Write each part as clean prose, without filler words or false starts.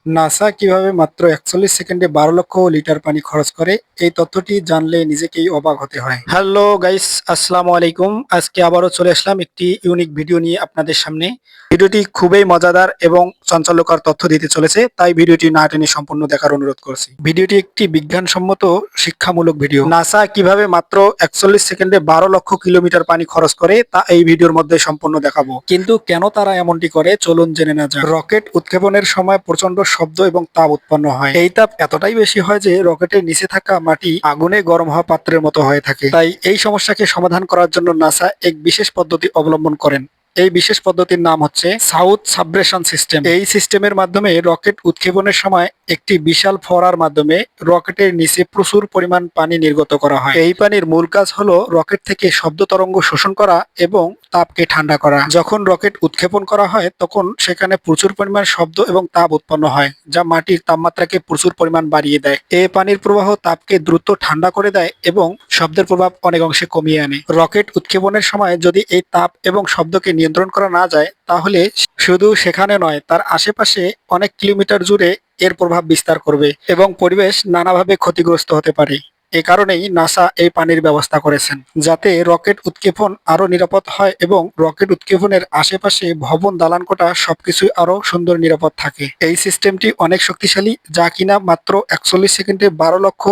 NASA কিভাবে মাত্র ৪১ সেকেন্ডে ১২ লক্ষ লিটার পানি খরচ করে, এই তথ্যটি জানলে নিজেকেই অবাক হতে হয়। হ্যালো গাইস, আসসালামু আলাইকুম। আজকে আবারও চলে আসলাম একটি ইউনিক ভিডিও নিয়ে আপনাদের সামনে। ভিডিওটি খুবই মজাদার এবং চাঞ্চল্যকর তথ্য দিতে চলেছে, তাই ভিডিওটি না টেনে সম্পূর্ণ দেখার অনুরোধ করছি। ভিডিওটি একটি বিজ্ঞানসম্মত শিক্ষামূলক ভিডিও। নাসা কিভাবে মাত্র ৪১ সেকেন্ডে ১২ লক্ষ কিলোমিটার পানি খরচ করে তা এই ভিডিওর মধ্যে সম্পূর্ণ দেখাবো। কিন্তু কেন তারা এমনটি করে চলুন জেনে নেওয়া যাক। রকেট উৎক্ষেপণের সময় প্রচন্ড শব্দ এবং তাপ উৎপন্ন হয়। এই তাপ এতটাই বেশি হয় যে রকেটের নিচে থাকা মাটি আগুনে গরম হওয়া পাত্রের মতো হয়ে থাকে। তাই এই সমস্যাকে সমাধান করার জন্য নাসা এক বিশেষ পদ্ধতি অবলম্বন করেন। এই বিশেষ পদ্ধতির নাম হচ্ছে সাউথ সাবব্রেশন সিস্টেম। এই সিস্টেমের মাধ্যমে রকেট উৎক্ষেপণের সময় একটি বিশাল ফোয়ারার মাধ্যমে রকেটের নিচে প্রচুর পরিমাণ পানি নির্গত করা হয়। এই পানির মূল কাজ হলো রকেট থেকে শব্দ তরঙ্গ শোষণ করা এবং তাপকে ঠান্ডা করা। যখন রকেট উৎক্ষেপণ করা হয় তখন সেখানে প্রচুর পরিমাণ শব্দ এবং তাপ উৎপন্ন হয়, যা মাটির তাপমাত্রাকে প্রচুর পরিমাণ বাড়িয়ে দেয়। এই পানির প্রবাহ তাপকে দ্রুত ঠান্ডা করে দেয় এবং শব্দের প্রভাব অনেক অংশে কমিয়ে আনে। রকেট উৎক্ষেপণের সময় যদি এই তাপ এবং শব্দকে নিয়ন্ত্রণ করা না যায়, তাহলে শুধু সেখানে নয়, তার আশেপাশে অনেক কিলোমিটার জুড়ে এর প্রভাব বিস্তার করবে এবং পরিবেশ নানাভাবে ক্ষতিগ্রস্ত হতে পারে। এ কারণেই নাসা এই পানির ব্যবস্থা করেছেন, যাতে রকেট উৎক্ষেপণ আরো নিরাপদ হয় এবং রকেট উৎক্ষেপণের আশেপাশে ভবন, দালানকোঠা সবকিছুই আরো সুন্দর নিরাপদ থাকে। এই সিস্টেমটি অনেক শক্তিশালী, যা কিনা মাত্র ৪১ সেকেন্ডে ১২ লক্ষ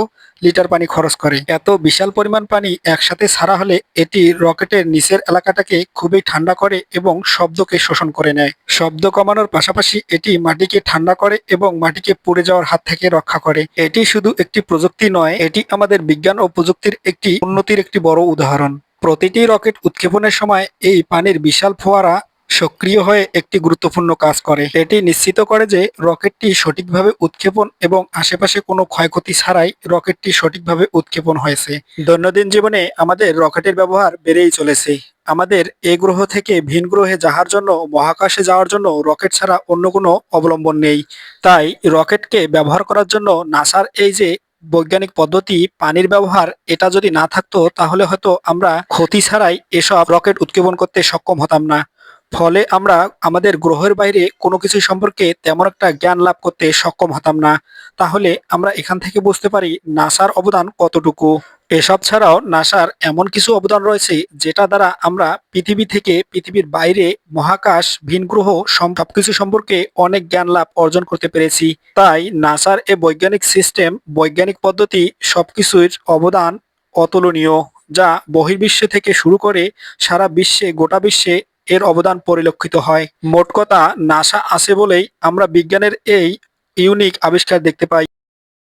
লিটার পানি খরচ করে। এত বিশাল পরিমাণ পানি একসাথে ছাড়া হলে এটি রকেটের নিচের এলাকাটাকে খুবই ঠান্ডা করে এবং শব্দকে শোষণ করে নেয়। শব্দ কমানোর পাশাপাশি এটি মাটিকে ঠান্ডা করে এবং মাটিকে পুড়ে যাওয়ার হাত থেকে রক্ষা করে। এটি শুধু একটি প্রযুক্তি নয়, এটি আমাদের বিজ্ঞান ও প্রযুক্তির একটি উন্নতির একটি বড় উদাহরণ। প্রতিটি রকেট উৎক্ষেপণের সময় এই পানির বিশাল ফোয়ারা সক্রিয় হয়ে একটি গুরুত্বপূর্ণ কাজ করে। এটি নিশ্চিত করে যে রকেটটি সঠিকভাবে উৎক্ষেপণ এবং আশেপাশে কোনো ক্ষয়ক্ষতি ছাড়াই রকেটটি সঠিকভাবে উৎক্ষেপণ হয়েছে। দৈনন্দিন জীবনে আমাদের রকেটের ব্যবহার বেড়েই চলেছে। আমাদের এ গ্রহ থেকে ভিন গ্রহে যাওয়ার জন্য, মহাকাশে যাওয়ার জন্য রকেট ছাড়া অন্য কোনো অবলম্বন নেই। তাই রকেটকে ব্যবহার করার জন্য নাসার এই যে বৈজ্ঞানিক পদ্ধতি, পানির ব্যবহার, এটা যদি না থাকতো তাহলে হয়তো আমরা ক্ষতি ছাড়াই এসব রকেট উৎক্ষেপণ করতে সক্ষম হতাম না। ফলে আমরা আমাদের গ্রহের বাইরে কোনো কিছু সম্পর্কে তেমন একটা জ্ঞান লাভ করতে সক্ষম হতাম না। তাহলে আমরা এখান থেকে বুঝতে পারি নাসার অবদান কতটুকু। এসব ছাড়াও নাসার এমন কিছু অবদান রয়েছে যেটা দ্বারা আমরা পৃথিবী থেকে পৃথিবীর বাইরে, মহাকাশ, ভিন গ্রহ সবকিছু সম্পর্কে অনেক জ্ঞান লাভ অর্জন করতে পেরেছি। তাই নাসার এই বৈজ্ঞানিক সিস্টেম, বৈজ্ঞানিক পদ্ধতি সবকিছুর অবদান অতুলনীয়, যা বহির্বিশ্ব থেকে শুরু করে সারা বিশ্বে, গোটা বিশ্বে এর অবদান পরিলক্ষিত হয়। মোট কথা, নাসা আছে বলেই আমরা বিজ্ঞানের এই ইউনিক আবিষ্কার দেখতে পাই।